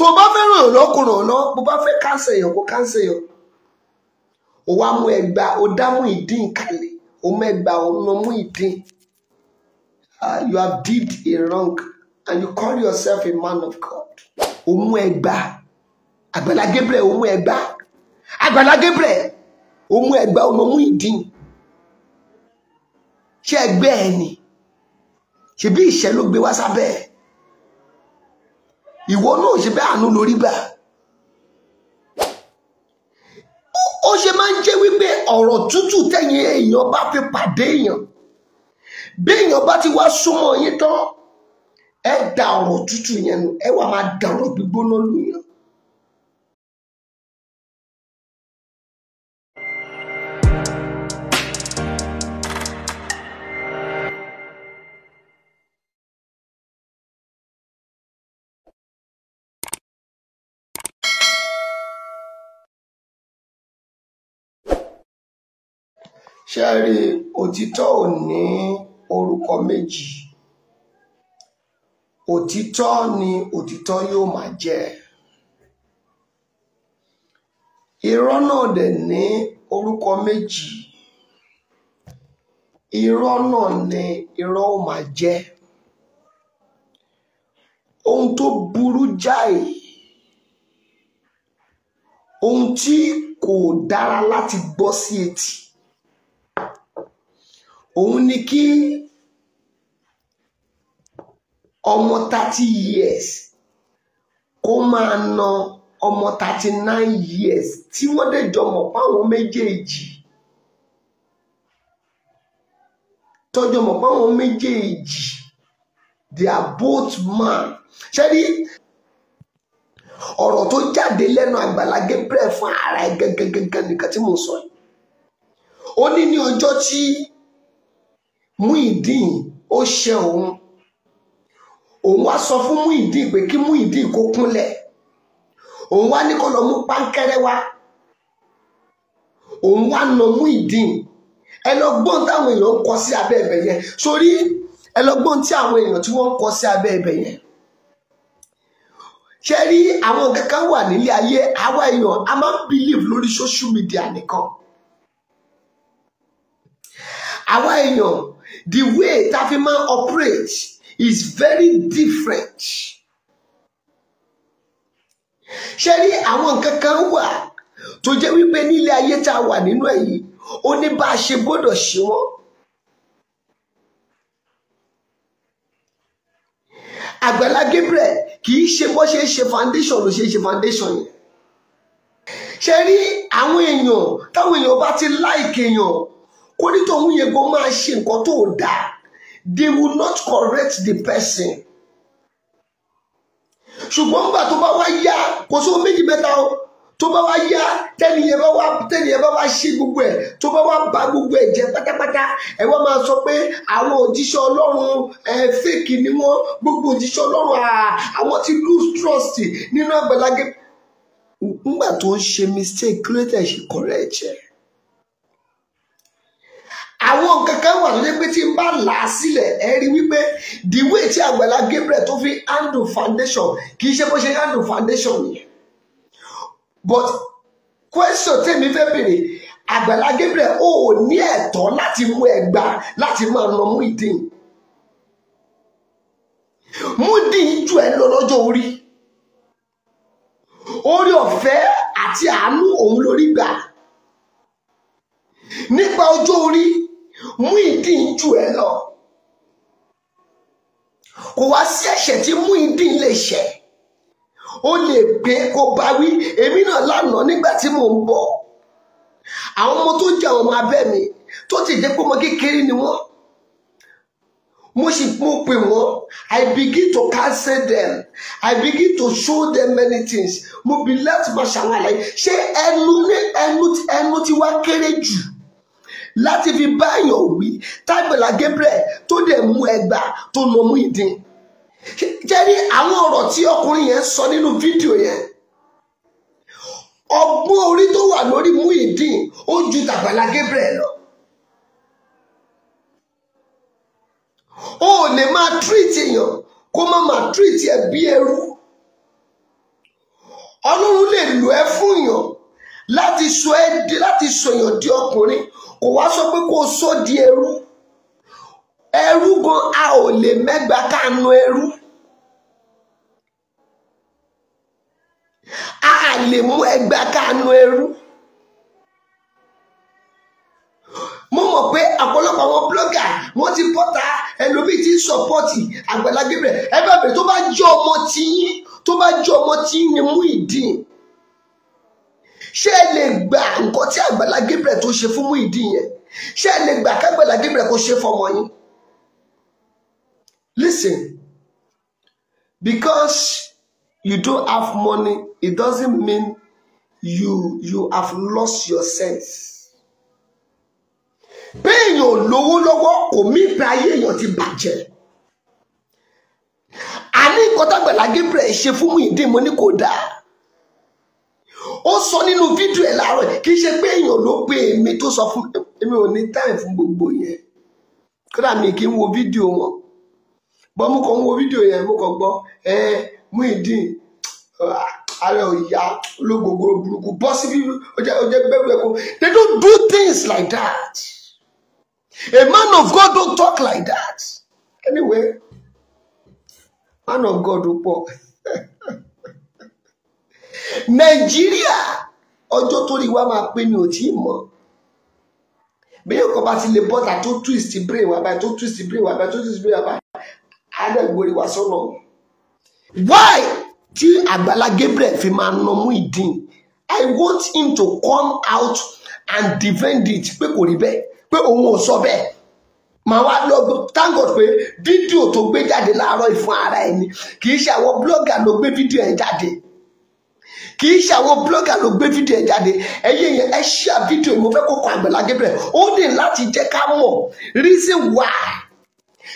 tó bá fẹ́ ràn lọ́kùnrin lọ bó bá fẹ́ káńsẹ̀ èèyàn kó káńsẹ̀ èèyàn ó wá mú ẹgbà ó dá Muyideen kalẹ̀ ó mú ẹgbà ọ̀nà Muyideen you have did a wrong and you call yourself a man of God ó mú ẹgbà Àgbàlá Gabriel ó mú ẹgbà Àgbàlá Gabriel ó mú ẹgbà ọ̀nà Muyideen ṣé ẹgbẹ́ ẹ ni ṣebí ìṣẹ́ ló gbé wá sábẹ́ ẹ̀ ìwọ náà ṣe bẹ́ẹ̀ àánú lórí gbà ó ṣe máa ń jẹ́ wípé ọ̀rọ̀ tútù tẹ̀yìn èèyàn bá fi pàdé èèyàn bí èèyàn bá ti wá súnmọ́ yín tán ẹ da ọ̀rọ̀ tútù yẹn nù ẹ wá máa da ọ̀rọ̀ gbígbóná lù yàn. ṣé rí òtítọ́ ò ní orúkọ méjì òtítọ́ ni òtítọ́ yóò máa jẹ́ irọ́ náà dẹ̀ ní orúkọ méjì irọ́ náà ni irọ́ ó máa jẹ́ ohun tó burú jáì ohun tí kò dára láti gbọ́ sí etí òun ni kí ọmọ 30 years kó máa na ọmọ 39 years tí wọ́n dẹ̀ jọ mọ̀ páwọn méjèèjì tọ́jọ́ mọ̀ páwọn méjèèjì they are both man ṣé rí ọ̀rọ̀ tó jáde lẹ́nu Àgbàlá Gabriel fún ara ẹ̀ gẹ́gẹ́gẹ́gẹ́ nìkan tí mo sọ yìí ó ní ọjọ́ tí Muyideen ó ṣe òun wá sọ fún Muyideen pé kí Muyideen kó kúnlẹ̀ òun wá ní kó lọ mú pánkẹ́rẹ́ wá òun wá na Muyideen ẹ lọ gbọ́n táwọn èèyàn ń kọ sí abẹ́ ẹ̀bẹ̀ yẹn sórí ẹ lọ gbọ́n tí àwọn èèyàn tí wọ́n ń kọ sí abẹ́ ẹ̀bẹ̀ yẹn ṣe rí àwọn kankan wà nílé ayé àwa èèyàn a máa ń believe lórí social media nìkan àwa èèyàn the way tá fi máa operate is very different ṣe rí àwọn kankan wà tó jẹ́ wípé nílé ayé tá a wà nínú ẹ̀ yìí ó ní bá a ṣe gbọ́dọ̀ ṣe wọ́n Àgbàlá Gabriel kì í ṣe bó ṣe ń ṣe foundation ló ṣe ń ṣe foundation yẹn ṣe rí àwọn èèyàn táwọn èèyàn bá ti like èèyàn kó ní tòun yẹn kó máa ṣe nǹkan tó dáa they will not correct the person ṣùgbọ́n nígbà tó bá wá yá kò sówó méjì mẹ́ta o tó bá wá yá tẹ́niyẹn bá wá ṣe gbogbo ẹ̀ tó bá wá bà gbogbo ẹ̀ jẹ́ pátápátá ẹ wá máa sọ pé àwọn òjíṣẹ́ Ọlọ́run fake ni wọ́n gbogbo òjíṣẹ́ Ọlọ́run àwọn ti lose trust nínú Àgbàlá Gabriel nígbà tó ń ṣe mistake creator ṣe correct ẹ̀ àwọn kankan wà tó jẹ́ pé tí n bá là á sílẹ̀ ẹ rí wípé the way tí Àgbàlá Gabriel tó fi handle foundation kì í ṣe bó ṣe handle foundation yẹn but question tèmi fẹ́ bèrè Àgbàlá Gabriel ò ní ẹ̀tọ́ láti mú ẹgbà láti máa na Muyideen jù ẹ lọ lọ́jọ́ orí ọ̀fẹ́ àti àánú òun lórí gbà nípa ọjọ́ orí Muyideen jù ẹ lọ kò wá sí ẹ̀ṣẹ̀ tí Muyideen lè ṣẹ̀ ó lè gbé kó bá wí èmi náà lánàá nígbà tí mò ń bọ̀ àwọn ọmọ tó jẹ́ ọmọ abẹ́ mi tó ti jẹ́ pé ọmọ kékeré ni wọ́n mo pè wọ́n I begin to counsel them I begin to show them many things mo bí láti máa ṣàlàyé ṣé ẹnu tí wá kéré jù láti fi báyọ̀ wí t'Àgbàlá Gabriel tó dẹ̀ mú ẹgbà tó nà Muyideen jẹ́rí àwọn ọ̀rọ̀ tí ọkùnrin yẹn sọ nínú fídíò yẹn ọgbọ́n orí tó wà lórí Muyideen ó ju t'Àgbàlá Gabriel lọ ó lè máa treat èèyàn kó má máa treat ẹ bí ẹrú ẹ́ fún yàn láti sọ èèyàn di ọkùnrin, kò wá sọ pé kó sọ di ẹrú. Ẹrú gan a ò lè mẹ́gbà káànú ẹrú. A lè mú ẹgbà káànú ẹrú. Mo mọ̀ pé ọ̀pọ̀lọpọ̀ àwọn blọ́gà wọ́n ti bọ́ta ẹlòmíì tí ń sọ̀pọ́ọ̀tì Àgbàlá Gabriel. Ẹ bá bẹ̀rẹ̀ tó bá jẹ́ ọmọ tí ní Muyideen. Ṣé ẹ lè gba nǹkan tí Àgbàlá Gabriel tó ṣe fún Muyideen yẹn? Ṣé ẹ lè gbà k'Àgbàlá Gabriel kó ṣe fọmọ yín? Listen, because you don't have money, it doesn't mean you have lost your sense. Pé èèyàn lówó lọ́wọ́ kò mí pé ayé èèyàn ti bàjẹ́. Àní nǹkan t'Àgbàlá Gabriel ṣe fún Muyideen mo ní kò dáa. Ó sọ nínú fídíò ẹ̀ láàárọ̀, kì í ṣe pé èèyàn ló pé èmi tó sọ fún èmi, ò ní time fún gbogbo yẹn. Kódà mi kì í wo fídíò wọn. Bọ́ mo kàn ń wo fídíò yẹn, mo kàn gbọ́ Muyideen ààrẹ òyà ológogoro burúkú bọ́ sí bí ó jẹ́ gbẹ́gbẹ́ kó. They don't do things like that. A man of God don't talk like that. Anyway, man of God ó pọ̀. Nàìjíríà ọjọ́ tó rí wa máa pé mi ò tí ì mọ̀. Bí yóò kọ́ bá ti lè bọ́ta tó twist brain wa báyìí, tó twist brain wa báyìí, tó twist brain wa báyìí, àdàgbòrè wa sọ́nà. Why tí Àgbàlá Gabriel fi máa nà Muyideen? I want him to come out and defend it pé kò rí bẹ́ẹ̀, pé òun ò sọ bẹ́ẹ̀. Màá wá lọ thank God pé fídíò tó gbé jáde láàárọ̀ ìfún ara ẹni kì í ṣe àwọn blogger ló gbé fídíò ẹ̀ jáde. Kì í ṣe àwọn blogger ló gbé fídíò ẹ̀ jáde. Ẹ̀yin yẹn ẹ share fídíò mo fẹ́ kó kọ Àgbàlá Gabriel. Ó ní láti jẹ́ ká mọ̀ reason why.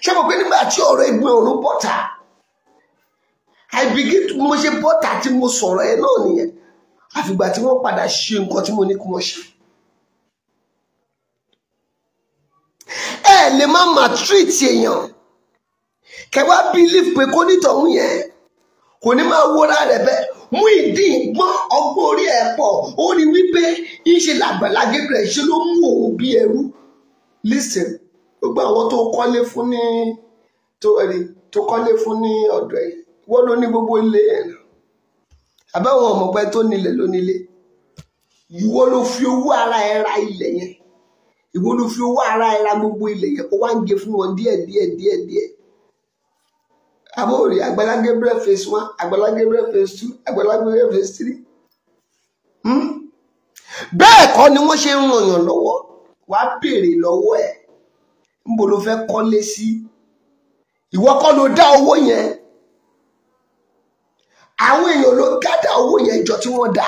Ṣé mo pé nígbà tí ọ̀rọ̀ Ẹ̀gbin Ọ̀run bọ́ta, mo ṣe bọ́ta tí mo sọ̀rọ̀ ẹ̀ náà nìyẹn. Àfìgbà tí wọ́n padà ṣe nǹkan tí mo ní kí wọ́n ṣe. Ẹ lè má treat èèyàn kẹwàá believe pé kó nítọ̀hún yẹn kò ní máa wúra rẹ̀ bẹ́ẹ̀. Muyideen gbọ́n ọgbọ́n orí ẹ̀ pọ̀, ó rí wípé ìṣe l'Àgbàlá Gabriel ṣe ló mú òun bí ẹrú. Listen, gbogbo àwọn tó kọ́lé fún ní ọ̀dọ̀ ẹ̀ wọ́n ló ní gbogbo ilé ẹ̀ náà. Àbáwọn ọmọpẹ́ tó nílẹ̀ ló nílé. Ìwọ ló fi owó ara ẹ ra ilẹ̀ yẹn. Ìwọ ló fi owó ara ẹ ra gbogbo ilẹ̀ yẹn, ó wá ń gé fún wọn díẹ̀. Àbórí Àgbàlá Gabriel phase 1, Àgbàlá Gabriel phase 2, Àgbàlá Gabriel phase 3. Bẹ́ẹ̀ kọ́ ni wọ́n ṣe ń ràn yàn lọ́wọ́. Wàá béèrè lọ́wọ́ ẹ̀ níbo ló fẹ́ kọ́lé sí. Ìwọ kọ́ ló dá owó yẹn. Àwọn èèyàn ló gádà owó yẹn jọ tí wọ́n dá.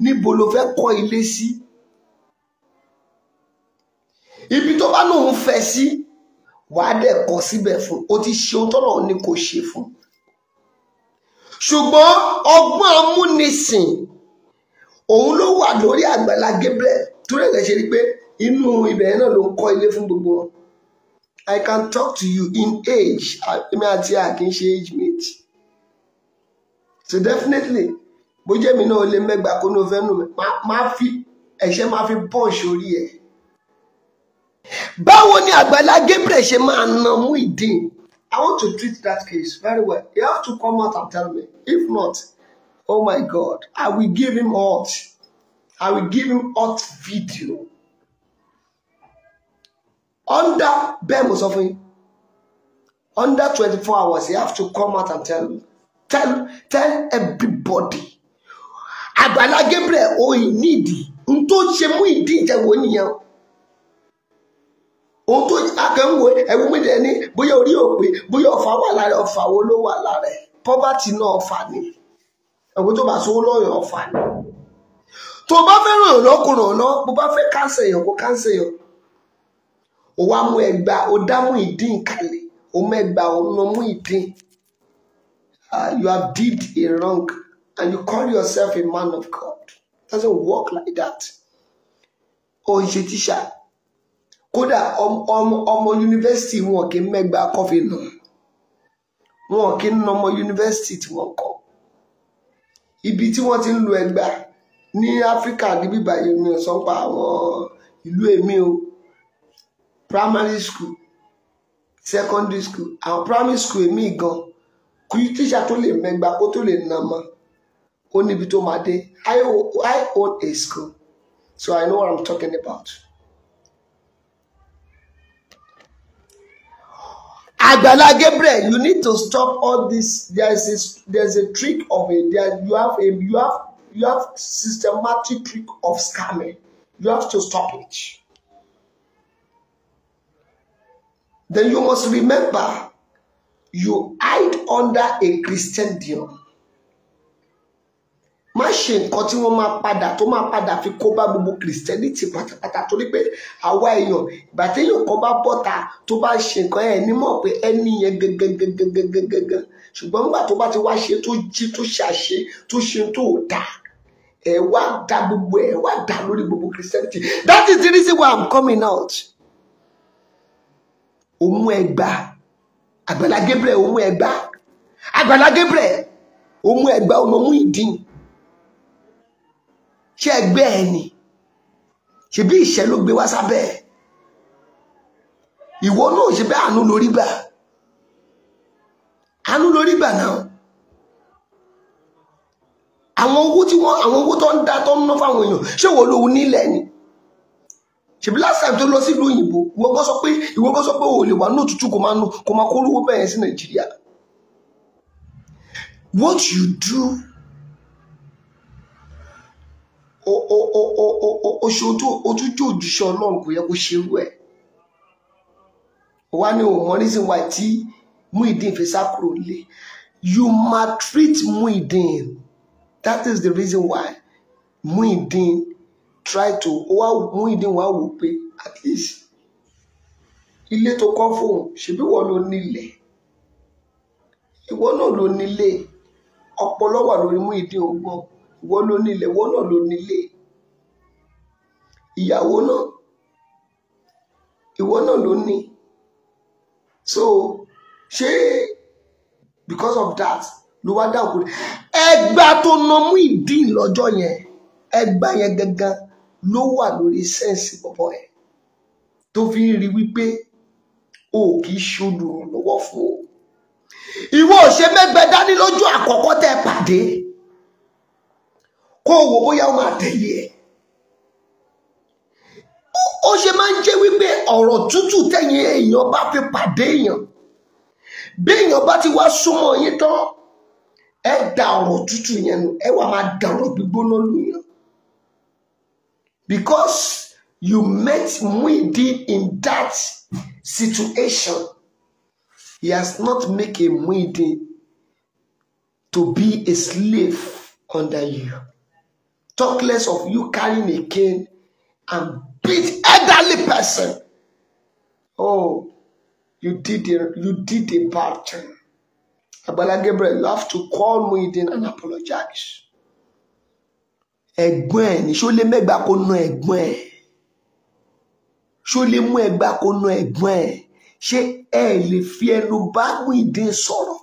Níbo ló fẹ́ kọ́ ilé sí. Ibi tó bá lóun fẹ́ sí, wàá dẹ̀ kọ́ síbẹ̀ fún. O ti ṣe ohun tọ́lọ́run ní kò ṣe fún. Ṣùgbọ́n ọgbọ́n amúnisìn òun ló wà lórí Àgbàlá Gabriel tó rẹ̀ lè ṣe rí pé inú ibẹ̀ náà ló ń kọ́ ilé fún gbogbo wọn. I can talk to you in age. Èmi àti kì í ṣe age mate. So definitely bó jẹ́ mi náà lè mẹ́gbà kó ní o fẹ́ nù mí, máa fi ẹ̀ṣẹ́ máa fi punch orí ẹ̀. Báwo ni Àgbàlá Gabriel ṣe máa nà Muyideen? I want to treat that case very well. You have to come out and tell me. If not, oh my God, I will give him hot. I will give him hot video. Under 24 hours, you have to come out and tell me. Tell everybody. Àgbàlá Gabriel ó nídìí. N tó ṣe Muyideen jẹ́ wo nìyẹn. Ohun tó akẹ́wò ẹ̀wọ̀n mi dẹ̀ ní bóyá orí òpè bóyá ọ̀fà wà lára ọ̀fà wo ló wà lára ẹ̀. Poverty náà ọ̀fà ni. Ẹ̀wọ̀n tó bá sọ lọ́yọ̀ ọ̀fà ni. Tó bá fẹ́ ràn lọ́kùnrin ọ̀nà bó bá fẹ́ káńsẹ̀ èèyàn kó káńsẹ̀ èèyàn. Ó wá mú ẹgbàá ó dá Muyideen kalẹ̀. Ó mẹ́gbàá ó ná Muyideen. You have did a wrong and you call yourself a man of God. It doesn't work like that. Ó ń ṣe tíṣà. Kódà ọmọ yunifásitì wọn kì í mẹ́gbàá kọfí nù. Wọn kì í ná ọmọ yunifásitì tí wọ́n kọ́. ibi tí wọ́n ti ń lo ẹgbà ní Áfíríkà níbí báyìí mi ò sọ pa àwọn ìlú èmi o, primary school secondary school àwọn primary school èmi gan kí tíṣà tó lè mẹ́gbà kó tó lè nà mọ́ ó níbi tó máa dé. I own a school, so I know what I'm talking about. Agbala Gabriel, you need to stop all this. There's a trick of it. You have systematic trick of scamming. You have to stop it. Then you must remember, you hide under a Christendom. Má ṣe nǹkan tí wọ́n máa padà tó máa padà fi kó bá gbogbo Christianity pátápátá torí pé àwa èèyàn ìgbà téèyàn kan bá bọ́ta tó bá ṣe nǹkan ẹ̀ ní mọ̀ pé ẹni yẹn gangan ṣùgbọ́n nígbà tó bá ti wá ṣe tó jí tó ṣàṣe tó ṣe tó dá ẹ̀ wá dá gbogbo ẹ̀ wá dá lórí gbogbo Christianity. That is the reason why I'm coming out. Òmù ẹgbà Àgbàlá Gabriel òmù ẹgbà Àgbàlá Gabriel òmù ẹgbà ọmọ Muyideen. Ṣé ẹgbẹ́ ẹ ni ṣe bí ìṣẹ́ ló gbé wá sábẹ́ ẹ̀ ìwọ náà ṣe bẹ́ẹ̀ àánú lórí gbà náà àwọn owó tó ń dá tó ń ná fáwọn èèyàn ṣé wo lòun nílẹ̀ ni ṣèbí last time tó lọ sí ìlú òyìnbó ìwọ kọ́ sọ pé o lè wà ní òtútù kó máa kó lówó bẹ́ẹ̀ sí Nàìjíríà. What you do oṣooṣù ojújò òjíṣẹ́ Ọlọ́run kò yẹ kó ṣerú ẹ̀ wá ní òun mọ́ reason why tí Muyideen fi sá kúrò lé. You maltreat Muyideen. That is the reason why Muyideen Muyideen wá wò pé at least ilé tó kọ́ fóun ṣebí ìwọ ló nílẹ̀ ìwọ náà ló nílé ọpọlọ wà lórí Muyideen ọgbọ́n ìwọ ló nílẹ̀ ìwọ náà ló nílé ìyàwó náà ìwọ náà ló ní. So ṣé because of that ló wá dáhùn kúrò ẹgbà tó ná Muyideen lọ́jọ́ yẹn ẹgbà yẹn gangan ló wà lórí sẹ́ǹsì pọ̀pọ̀ ẹ̀ tó fi ń rí wípé o kì í ṣolùrànlọ́wọ́ fún o. Ìwọ ò ṣe mẹ́gbẹ́ dání lójú àkọ́kọ́ tẹ́ pàdé kó wò bóyá ó máa tẹ̀lé ẹ̀. Ó ṣe máa ń jẹ́ wípé ọ̀rọ̀ tútù tẹ̀yìn èèyàn bá fi pàdé èèyàn bí èèyàn bá ti wá súnmọ́ yín tán ẹ da ọ̀rọ̀ tútù yẹn nù ẹ wá máa da ọ̀rọ̀ gbígbóná lù yàn. Because you met Muyideen in that situation, he has not made a Muyideen to be a slave under you. Talk less of you carrying a cane and beat elderly person. Oh, you did a bad thing. Agbala Gabriel, you have to call Muyideen and apologize. Ẹ̀gbọ́n ẹ̀ ni ṣó lè mẹ́gbàá kó ná ẹ̀gbọ́n ẹ̀ ṣó lè mú ẹgbàá kó ná ẹ̀gbọ́n ẹ̀ ṣé ẹ lè fi ẹnu bá Muyideen sọ̀rọ̀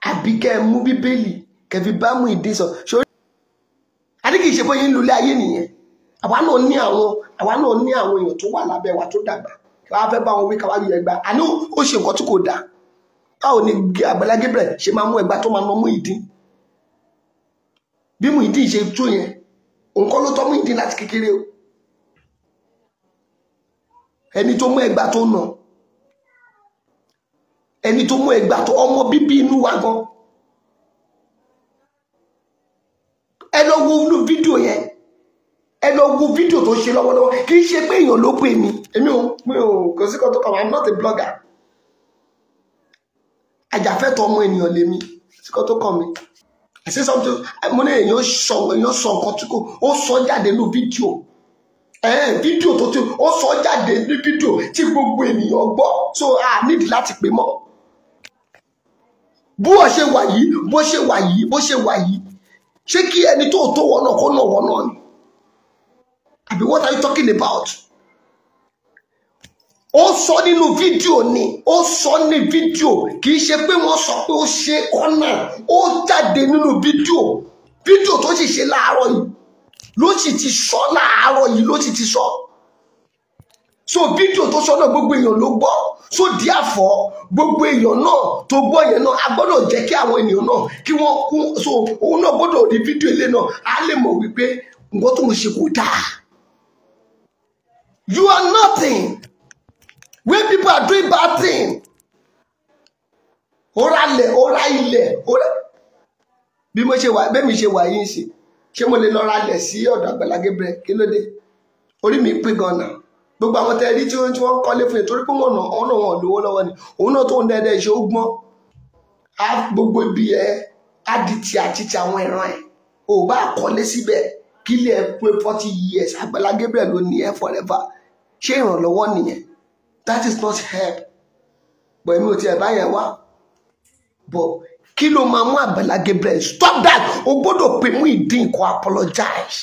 àbí kẹ́ ẹ mú Bíbélì kẹ́ fi bá Muyideen sọ̀rọ̀ ṣó àdí kìí ṣe bóyá ń lulẹ̀ ayé nìyẹn. Àwa náà ní àwọn èèyàn tó wà lábẹ́ wa tó dàgbà kí wọ́n á fẹ́ bá wọn wí ká wá yọ ẹgbàá àní ó ṣe nǹkan tí kò dáa. Báwo ni Agbala Gabriel ṣe máa mú ẹgbàá tó máa ná Muyideen? Bí Muyideen ṣe tó yẹn òun kọ́ ló tọ́ Muyideen láti kékeré o. Ẹni tó mú ẹgbàá tó nà ẹni tó mú ẹgbàá tó ọmọ bíbí inú wa gan ẹ lọ wo fídíò yẹn ẹ lọ wo fídíò tó ṣe lọ́wọ́lọ́wọ́ kì í ṣe pé èèyàn ló pè mí èmi ò kò sí kan tó kàn I'm not a blogger ajàfẹ́tọ̀ọ́ ọmọ ènìyàn lèmi sí kan tó kàn mí. I say something mo ní èèyàn sọ nǹkan tí kò ó sọ jáde ní fídíò fídíò tó ti ó sọ jáde ní fídíò tí gbogbo ènìyàn gbọ́ so a nídìí láti pè mọ́. Bó ṣe wà yìí ṣé kí ẹni tó wọ́n náà kó náà wọ́n náà ni àbí what are you talking about? ó sọ nínú fídíò ni, ó sọ ní fídíò, kì í ṣe pé wọ́n sọ pé ó ṣe ọ̀nà, ó jáde nínú fídíò tó sì ṣe láàárọ̀ yìí ló sì ti sọ láàárọ̀ yìí ló sì ti sọ. So fídíò tó sọ náà gbogbo èèyàn ló gbọ́. So therefore gbogbo èèyàn náà tó gbọ́ yẹn náà a gbọ́dọ̀ jẹ́ kí àwọn ènìyàn náà kí wọ́n kún. So òun náà gbọ́dọ̀ rí fídíò ilé náà á lè mọ̀ wípé nǹkan tó mo ṣe kò dáa. You are nothing when people are doing bad thing. Ora ilẹ̀ bí mo ṣe wà bẹ́ẹ̀ mi ṣe wà yín sí ṣé mo lè lọ ra ilẹ̀ sí ọ̀dọ̀ Àgbàlá Gabriel kí ló dé? Orí mi pé gan-an gbogbo àwọn tẹ́ rí tí wọ́n kọ́lé fún yẹn torí pé wọ́n lówó lọ́wọ́ ni òun náà tó ń dẹ́dẹ́ ṣe ó gbọ́n á gbogbo ibi á di ti àwọn ẹran ẹ̀ ò bá kọ́lé síbẹ̀ kí lè pé 40 years Àgbàlá Gabriel ló ní ẹ forever. Ṣé ìrànlọ́wọ́ nìyẹn? That is not help. But èmi ò tiẹ̀ bá yẹn wá. But kí ló máa mú Àgbàlá Gabriel? Stop that! O gbọ́dọ̀ pè Muyideen kó apologize.